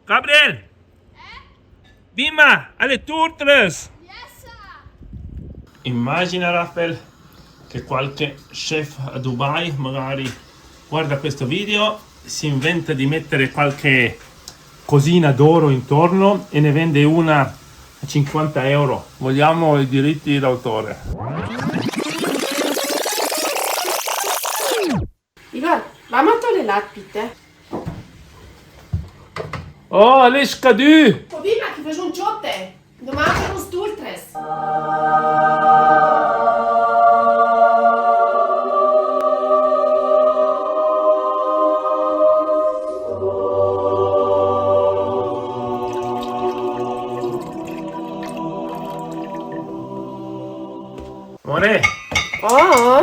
Gabriel! Bimba, alle Turtles! Immagina, Raffaele, che qualche chef a Dubai magari guarda questo video, si inventa di mettere qualche cosina d'oro intorno e ne vende una a 50 euro. Vogliamo i diritti d'autore. Igor, vamos a tolerar pite. Oh, les scadu! Povima, che faccio un ciotte. Domani per un stultres. Amore, Oh,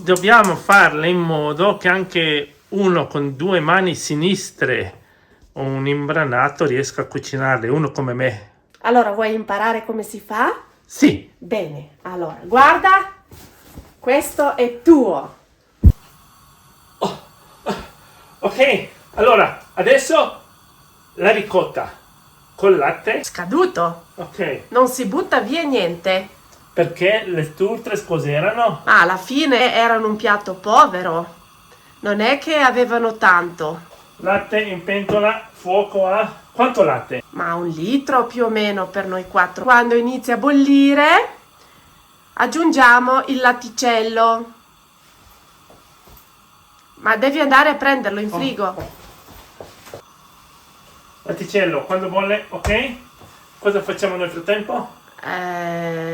dobbiamo farle in modo che anche uno con due mani sinistre o un imbranato riesca a cucinarle, uno come me. allora vuoi imparare come si fa? Sì, Bene, allora, guarda. Questo è tuo. ok, allora adesso la ricotta col latte, Scaduto. ok, Non si butta via niente. perché le turtles cos'erano? Ma alla fine erano un piatto povero. Non è che avevano tanto. Latte in pentola, fuoco a... quanto latte? Ma 1 litro più o meno per noi 4. Quando inizia a bollire, aggiungiamo il latticello. Ma devi andare a prenderlo in frigo. Latticello, quando bolle, ok? Cosa facciamo nel frattempo?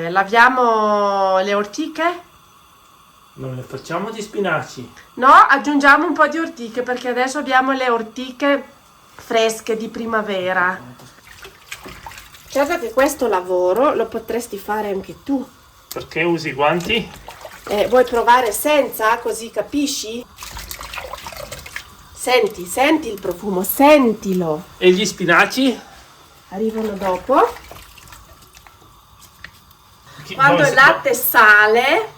Laviamo le ortiche? Non le facciamo di spinaci. No, aggiungiamo un po' di ortiche perché adesso abbiamo le ortiche fresche di primavera. Certo che questo lavoro lo potresti fare anche tu. Perché usi i guanti? Vuoi provare senza, così capisci? Senti il profumo, sentilo. E gli spinaci? Arrivano dopo. Quando il latte sale,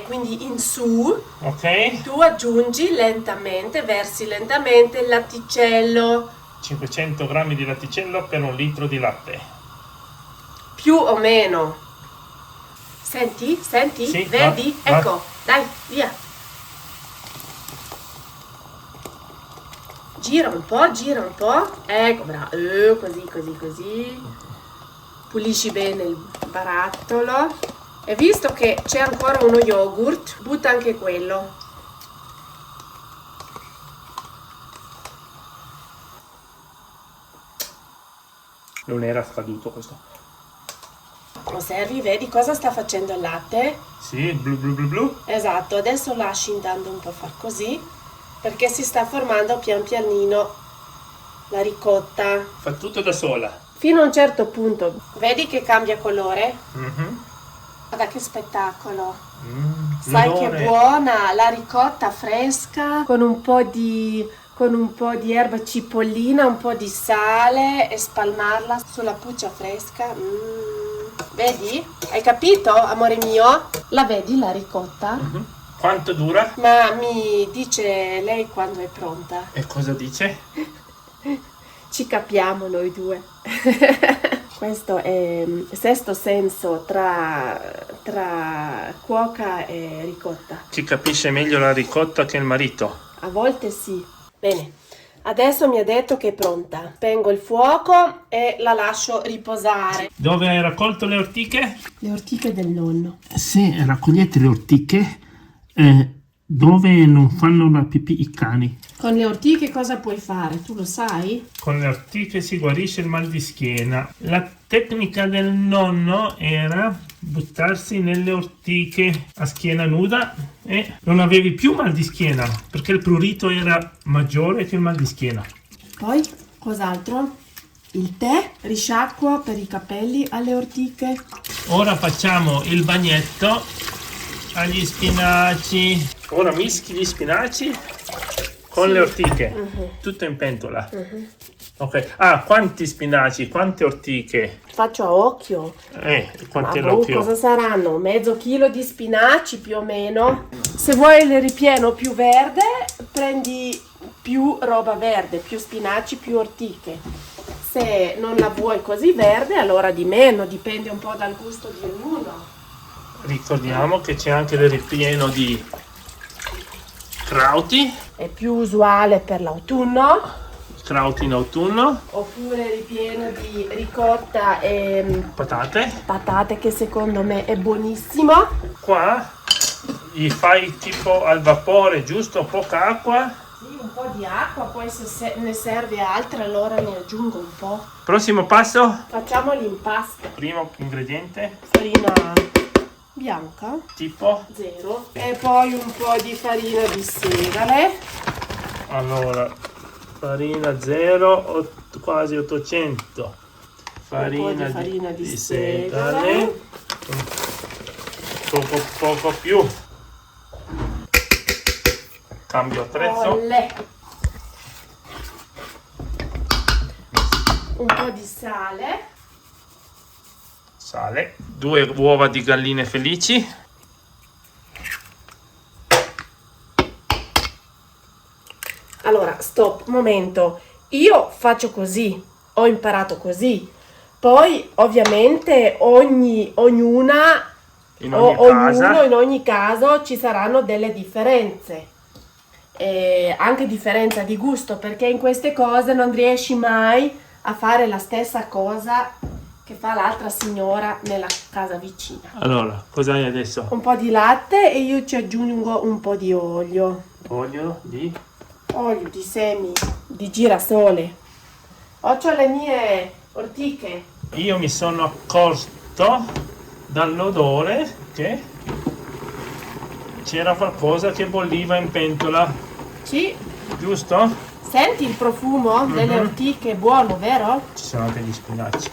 quindi in su, ok, tu aggiungi lentamente, versi lentamente il latticello. 500 grammi di latticello per 1 litro di latte. Più o meno. Senti? Sì, Vedi? va. Ecco, dai, via. Gira un po'. Ecco, bravo. Così. Pulisci bene il barattolo. E visto che c'è ancora uno yogurt, butta anche quello. Non era scaduto questo. Osservi, vedi cosa sta facendo il latte? Sì, blu. Esatto, adesso lasci andando un po' a far così, perché si sta formando pian pianino la ricotta. Fa tutto da sola. Fino a un certo punto, vedi che cambia colore? Mhm. Guarda che spettacolo! Sai che l'odore. buona la ricotta fresca con un po' di erba cipollina, un po' di sale e spalmarla sulla puccia fresca. Vedi? Hai capito, amore mio? La vedi la ricotta? Mhm. Quanto dura? Ma mi dice lei quando è pronta. E cosa dice? Ci capiamo noi due. Questo è il sesto senso tra cuoca e ricotta. Ci capisce meglio la ricotta che il marito. A volte sì. Bene, adesso mi ha detto che è pronta. Spengo il fuoco e la lascio riposare. Dove hai raccolto le ortiche? Le ortiche del nonno. Se raccogliete le ortiche dove non fanno la pipì i cani. Con le ortiche cosa puoi fare? Tu lo sai? Con le ortiche si guarisce il mal di schiena. La tecnica del nonno era buttarsi nelle ortiche a schiena nuda e non avevi più mal di schiena perché il prurito era maggiore che il mal di schiena. Poi, cos'altro? Il tè, risciacqua per i capelli alle ortiche. Ora facciamo il bagnetto agli spinaci. Ora mischi gli spinaci con le ortiche, tutto in pentola. Ok. Ah, quanti spinaci, quante ortiche? Faccio a occhio. Quanto è Ma l'occhio? cosa saranno? Mezzo chilo di spinaci più o meno. Se vuoi il ripieno più verde, prendi più roba verde, più spinaci, più ortiche. Se non la vuoi così verde, allora di meno, dipende un po' dal gusto di ognuno. Ricordiamo che c'è anche il ripieno di crauti. È più usuale per l'autunno. Crauti in autunno. Oppure ripieno di ricotta e Patate. che secondo me è buonissimo. Qua gli fai tipo al vapore, giusto? Poca acqua. Sì, un po' di acqua, poi se ne serve altra allora ne aggiungo un po'. Prossimo passo. Facciamo l'impasto. Primo ingrediente. Farina bianca, Tipo. 0. E poi un po' di farina di segale. Allora, farina 0, quasi 800. Farina di segale. Poco più. Cambio attrezzo. Olè. Un po' di sale. Sale. 2 uova di galline felici. Allora, stop, momento. Io faccio così, ho imparato così. Poi, ovviamente, ognuna In ogni casa. ognuno in ogni caso ci saranno delle differenze. E anche differenza di gusto, perché in queste cose non riesci mai a fare la stessa cosa che fa l'altra signora nella casa vicina. Allora, cosa hai adesso? Un po' di latte e io ci aggiungo un po' di olio. Olio di... Olio di semi di girasole. Ho le mie ortiche. Io mi sono accorto dall'odore che c'era qualcosa che bolliva in pentola, Sì. giusto? Senti il profumo delle ortiche, buono, vero? Ci sono anche gli spinaci.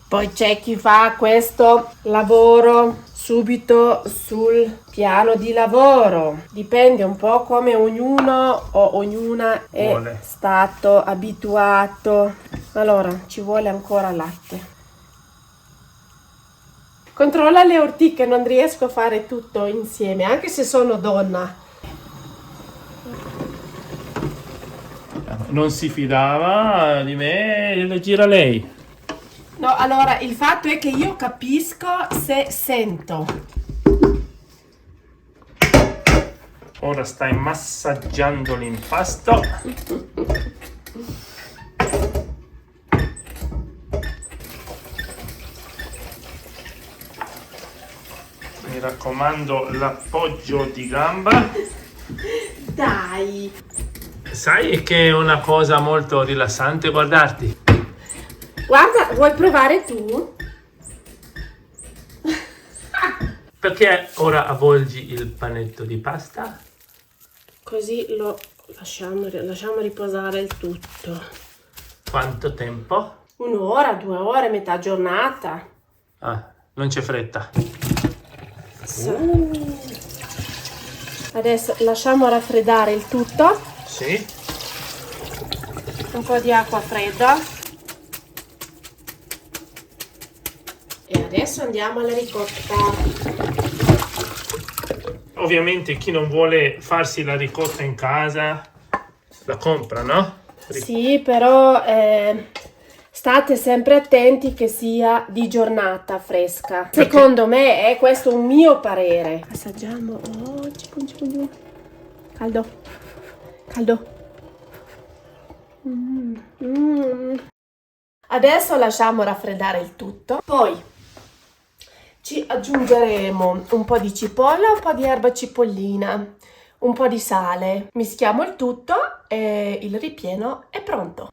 Poi c'è chi fa questo lavoro subito sul piano di lavoro. Dipende un po' come ognuno o ognuna è Vuole. stato abituato. Allora, ci vuole ancora latte. Controlla le ortiche, non riesco a fare tutto insieme, anche se sono donna. Non si fidava di me, le gira lei. No, allora, il fatto è che io capisco se sento. Ora stai massaggiando l'impasto. Mi raccomando, l'appoggio di gamba. Dai! Sai che è una cosa molto rilassante guardarti? Guarda, vuoi provare tu? Perché ora avvolgi il panetto di pasta? Così lo lasciamo riposare il tutto. Quanto tempo? 1 ora, 2 ore, metà giornata. Ah, non c'è fretta. Adesso lasciamo raffreddare il tutto. Sì. Un po' di acqua fredda. E adesso andiamo alla ricotta. Ovviamente chi non vuole farsi la ricotta in casa la compra, no? Sì, però state sempre attenti che sia di giornata fresca. Secondo me è questo un mio parere. Assaggiamo. Oh, cipu. Caldo. Adesso lasciamo raffreddare il tutto. Poi ci aggiungeremo un po' di cipolla, un po' di erba cipollina, un po' di sale. Mischiamo il tutto e il ripieno è pronto.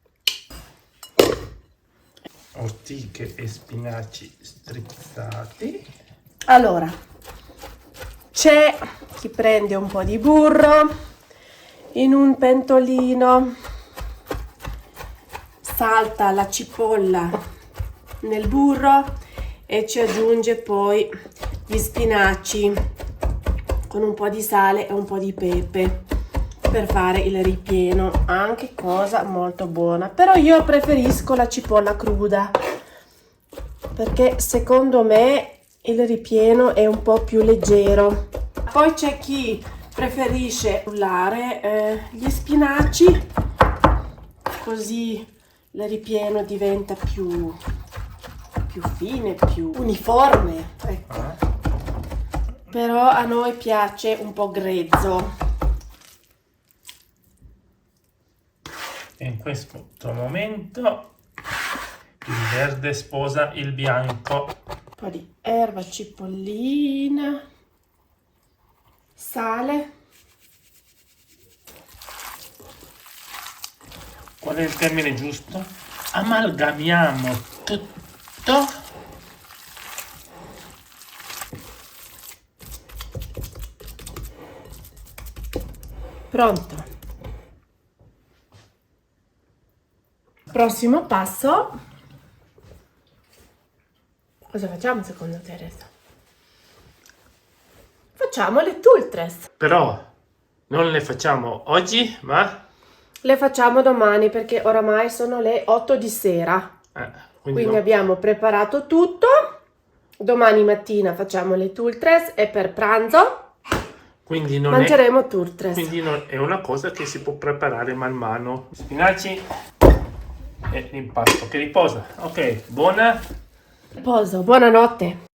Ortiche e spinaci strizzati. Allora, c'è chi prende un po' di burro in un pentolino, salta la cipolla nel burro e ci aggiunge poi gli spinaci con un po' di sale e un po' di pepe per fare il ripieno, anche cosa molto buona. Però io preferisco la cipolla cruda perché secondo me il ripieno è un po' più leggero. Poi c'è chi preferisce frullare gli spinaci, così il ripieno diventa più fine, più uniforme, ecco. Però a noi piace un po' grezzo. E in questo momento il verde sposa il bianco. Un po' di erba cipollina, sale. Qual è il termine giusto? Amalgamiamo tutto. Pronto. Prossimo passo. Cosa facciamo secondo te adesso? Facciamo le tultres. Però non le facciamo oggi, ma Le facciamo domani perché oramai sono le 8 di sera. Quindi no. abbiamo preparato tutto. Domani mattina facciamo le tultres e per pranzo Quindi non mangeremo tultres. Quindi è una cosa che si può preparare man mano. Spinaci e l'impasto che riposa. Ok, buona. Riposo, buonanotte.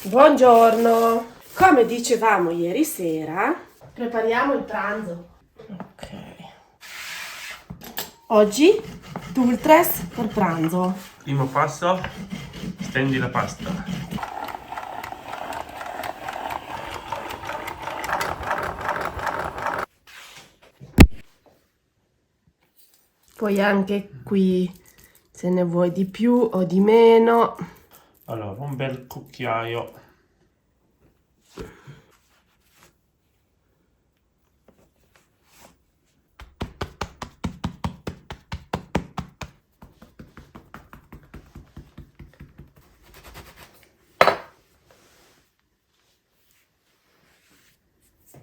Buongiorno. Come dicevamo ieri sera, prepariamo il pranzo. Ok. Oggi tultres per pranzo. Primo passo, stendi la pasta. Poi anche qui, se ne vuoi di più o di meno. Allora, un bel cucchiaio.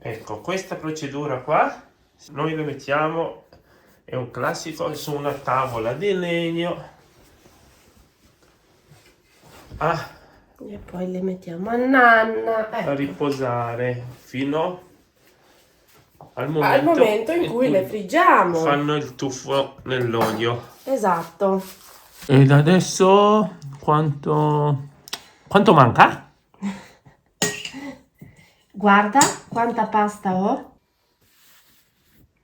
Ecco, questa procedura qua, noi lo mettiamo, è un classico, su una tavola di legno. E poi le mettiamo a nanna. A riposare fino al momento in cui le friggiamo. fanno il tuffo nell'olio. Esatto. Ed adesso quanto manca? Guarda quanta pasta ho.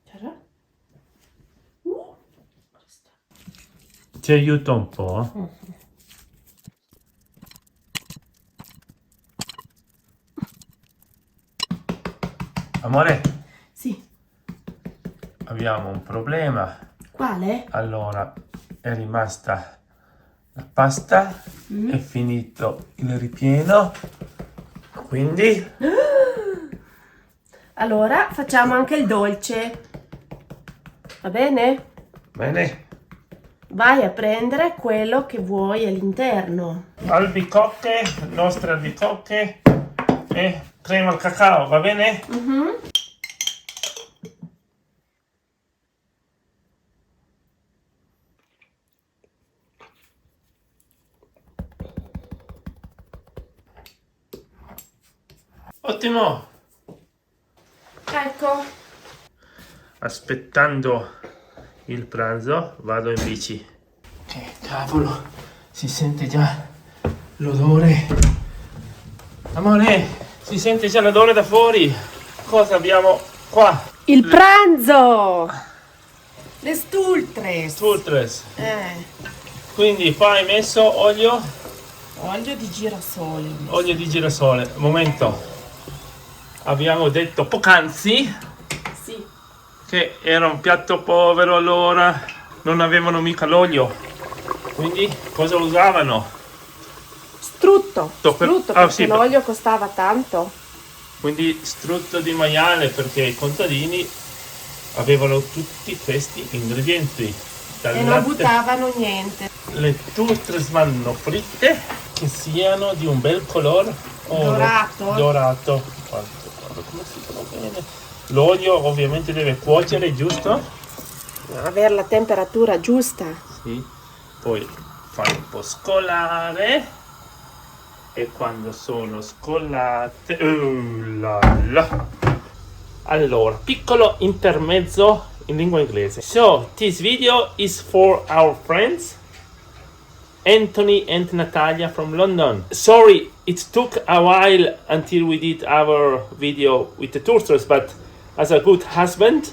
C'era? Ti aiuto un po'. Amore, Sì. abbiamo un problema. Quale? Allora, è rimasta la pasta, è finito il ripieno, quindi Allora facciamo anche il dolce. Va bene? bene. Vai a prendere quello che vuoi all'interno. Albicocche, nostre albicocche e crema al cacao, va bene? Ottimo! Ecco. Aspettando il pranzo vado in bici. Che cavolo, si sente già l'odore. Amore, si sente già l'odore da fuori. Cosa abbiamo qua? Il pranzo! Le stultres. Tultres. Quindi qua hai messo olio Olio di girasole. Olio di girasole. Momento. Abbiamo detto poc'anzi Sì. che era un piatto povero, allora non avevano mica l'olio. Quindi cosa usavano? Strutto. Per- Strutto ah, perché sì, l'olio costava tanto. Quindi strutto di maiale, perché i contadini avevano tutti questi ingredienti. Dal E non latte. buttavano niente. Le tultres vanno fritte, che siano di un bel colore oro, Dorato. dorato. Quanto? come si fa bene. L'olio ovviamente deve cuocere, giusto? Avere la temperatura giusta. Sì. Poi fai un po' scolare. E quando sono scolate... Allora, piccolo intermezzo in lingua inglese. So, this video is for our friends Anthony and Natalia from London. Sorry, it took a while until we did our video with the toasters, but as a good husband,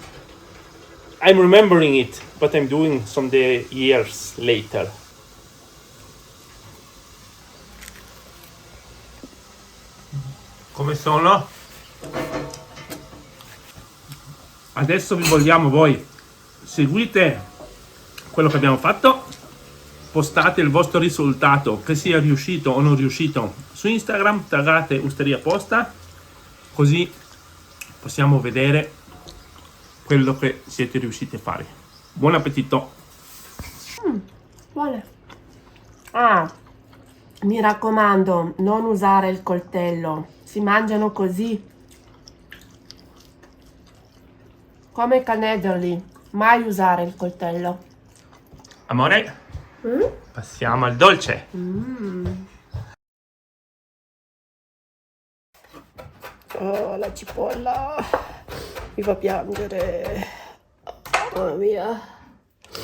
I'm remembering it, but I'm doing some the years later. Come sono? Adesso vi vogliamo voi. Seguite quello che abbiamo fatto. Postate il vostro risultato, che sia riuscito o non riuscito, su Instagram, taggate Osteria Posta, così possiamo vedere quello che siete riusciti a fare. Buon appetito! Buone. Ah, mi raccomando, non usare il coltello. Si mangiano così. Come i canederli. Mai usare il coltello. Amore, passiamo al dolce. Oh, la cipolla. Mi fa piangere. Mamma mia.